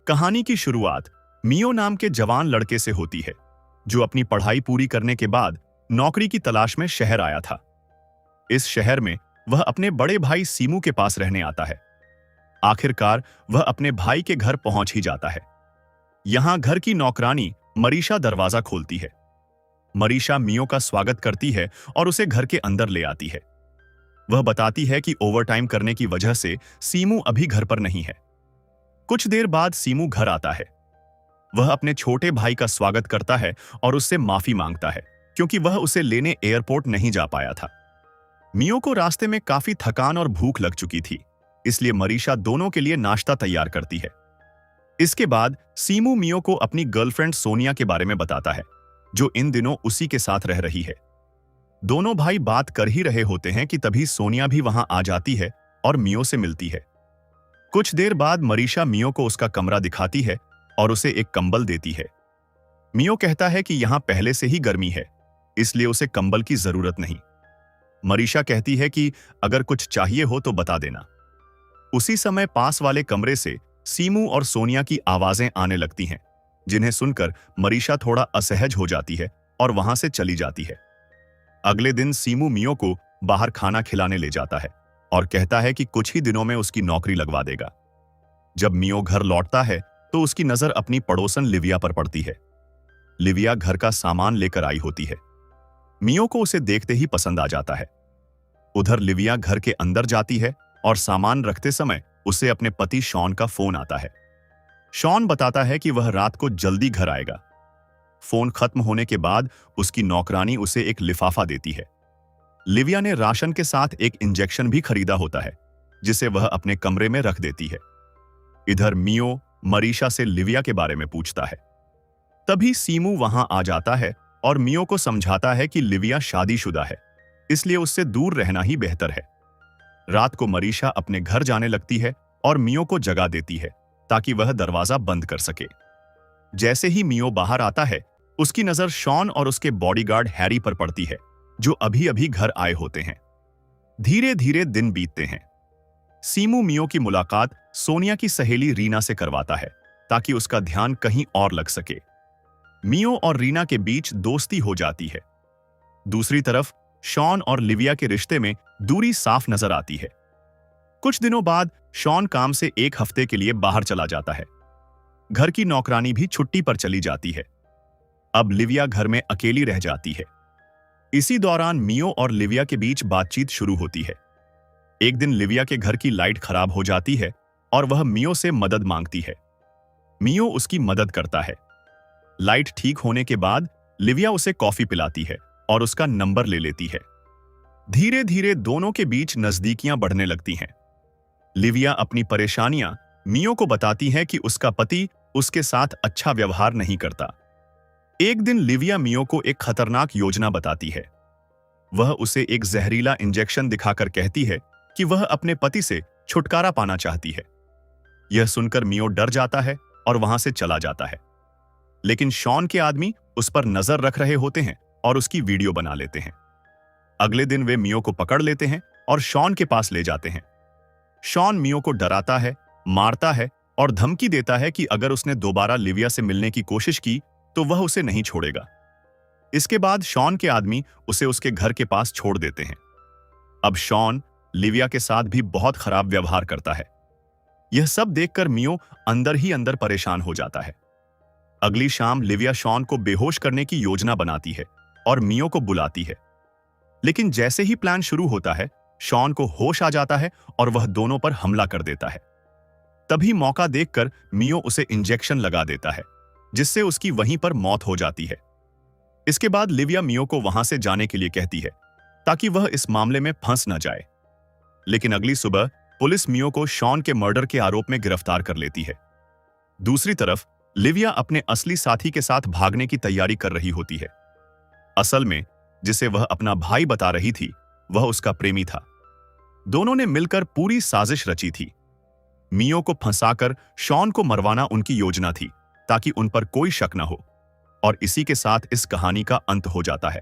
कहानी की शुरुआत मियो नाम के जवान लड़के से होती है, जो अपनी पढ़ाई पूरी करने के बाद नौकरी की तलाश में शहर आया था। इस शहर में वह अपने बड़े भाई सीमू के पास रहने आता है। आखिरकार वह अपने भाई के घर पहुंच ही जाता है। यहां घर की नौकरानी मरीशा दरवाजा खोलती है। मरीशा मियो का स्वागत करती है और उसे घर के अंदर ले आती है। वह बताती है कि ओवरटाइम करने की वजह से सीमू अभी घर पर नहीं है। कुछ देर बाद सीमू घर आता है। वह अपने छोटे भाई का स्वागत करता है और उससे माफी मांगता है, क्योंकि वह उसे लेने एयरपोर्ट नहीं जा पाया था। मियो को रास्ते में काफी थकान और भूख लग चुकी थी, इसलिए मरीशा दोनों के लिए नाश्ता तैयार करती है। इसके बाद सीमू मियो को अपनी गर्लफ्रेंड सोनिया के बारे में बताता है, जो इन दिनों उसी के साथ रह रही है। दोनों भाई बात कर ही रहे होते हैं कि तभी सोनिया भी वहां आ जाती है और मियो से मिलती है। कुछ देर बाद मरीशा मियो को उसका कमरा दिखाती है और उसे एक कंबल देती है। मियो कहता है कि यहां पहले से ही गर्मी है, इसलिए उसे कंबल की जरूरत नहीं। मरीशा कहती है कि अगर कुछ चाहिए हो तो बता देना। उसी समय पास वाले कमरे से सीमू और सोनिया की आवाजें आने लगती हैं, जिन्हें सुनकर मरीशा थोड़ा असहज हो जाती है और वहां से चली जाती है। अगले दिन सीमू मियो को बाहर खाना खिलाने ले जाता है और कहता है कि कुछ ही दिनों में उसकी नौकरी लगवा देगा। जब मियो घर लौटता है तो उसकी नजर अपनी पड़ोसन लिविया पर पड़ती है। लिविया घर का सामान लेकर आई होती है। मियो को उसे देखते ही पसंद आ जाता है। उधर लिविया घर के अंदर जाती है और सामान रखते समय उसे अपने पति शॉन का फोन आता है। शॉन बताता है कि वह रात को जल्दी घर आएगा। फोन खत्म होने के बाद उसकी नौकरानी उसे एक लिफाफा देती है। लिविया ने राशन के साथ एक इंजेक्शन भी खरीदा होता है, जिसे वह अपने कमरे में रख देती है। इधर मियो मरीशा से लिविया के बारे में पूछता है। तभी सीमू वहां आ जाता है और मियो को समझाता है कि लिविया शादीशुदा है, इसलिए उससे दूर रहना ही बेहतर है। रात को मरीशा अपने घर जाने लगती है और मियो को जगा देती है ताकि वह दरवाजा बंद कर सके। जैसे ही मियो बाहर आता है, उसकी नजर शॉन और उसके बॉडीगार्ड हैरी पर पड़ती है, जो अभी अभी घर आए होते हैं। धीरे धीरे दिन बीतते हैं। सीमू मियो की मुलाकात सोनिया की सहेली रीना से करवाता है, ताकि उसका ध्यान कहीं और लग सके। मियो और रीना के बीच दोस्ती हो जाती है। दूसरी तरफ शॉन और लिविया के रिश्ते में दूरी साफ नजर आती है। कुछ दिनों बाद शॉन काम से एक हफ्ते के लिए बाहर चला जाता है। घर की नौकरानी भी छुट्टी पर चली जाती है। अब लिविया घर में अकेली रह जाती है। इसी दौरान मियो और लिविया के बीच बातचीत शुरू होती है। एक दिन लिविया के घर की लाइट खराब हो जाती है और वह मियो से मदद मांगती है। मियो उसकी मदद करता है। लाइट ठीक होने के बाद लिविया उसे कॉफी पिलाती है और उसका नंबर ले लेती है। धीरे धीरे दोनों के बीच नजदीकियां बढ़ने लगती हैं। लिविया अपनी परेशानियां मियो को बताती है कि उसका पति उसके साथ अच्छा व्यवहार नहीं करता। एक दिन लिविया मियो को एक खतरनाक योजना बताती है। वह उसे एक जहरीला इंजेक्शन दिखाकर कहती है कि वह अपने पति से छुटकारा पाना चाहती है। यह सुनकर मियो डर जाता है और वहां से चला जाता है। लेकिन शॉन के आदमी उस पर नजर रख रहे होते हैं और उसकी वीडियो बना लेते हैं। अगले दिन वे मियो को पकड़ लेते हैं और शॉन के पास ले जाते हैं। शॉन मियो को डराता है, मारता है और धमकी देता है कि अगर उसने दोबारा लिविया से मिलने की कोशिश की तो वह उसे नहीं छोड़ेगा। इसके बाद शॉन के आदमी उसे उसके घर के पास छोड़ देते हैं। अब शॉन लिविया के साथ भी बहुत खराब व्यवहार करता है। यह सब देखकर मियो अंदर ही अंदर परेशान हो जाता है। अगली शाम लिविया शॉन को बेहोश करने की योजना बनाती है और मियो को बुलाती है। लेकिन जैसे ही प्लान शुरू होता है, शॉन को होश आ जाता है और वह दोनों पर हमला कर देता है। तभी मौका देखकर मियो उसे इंजेक्शन लगा देता है, जिससे उसकी वहीं पर मौत हो जाती है। इसके बाद लिविया मियो को वहां से जाने के लिए कहती है, ताकि वह इस मामले में फंस न जाए। लेकिन अगली सुबह पुलिस मियो को शॉन के मर्डर के आरोप में गिरफ्तार कर लेती है। दूसरी तरफ लिविया अपने असली साथी के साथ भागने की तैयारी कर रही होती है। असल में जिसे वह अपना भाई बता रही थी, वह उसका प्रेमी था। दोनों ने मिलकर पूरी साजिश रची थी। मियो को फंसाकर शॉन को मरवाना उनकी योजना थी, ताकि उन पर कोई शक न हो। और इसी के साथ इस कहानी का अंत हो जाता है।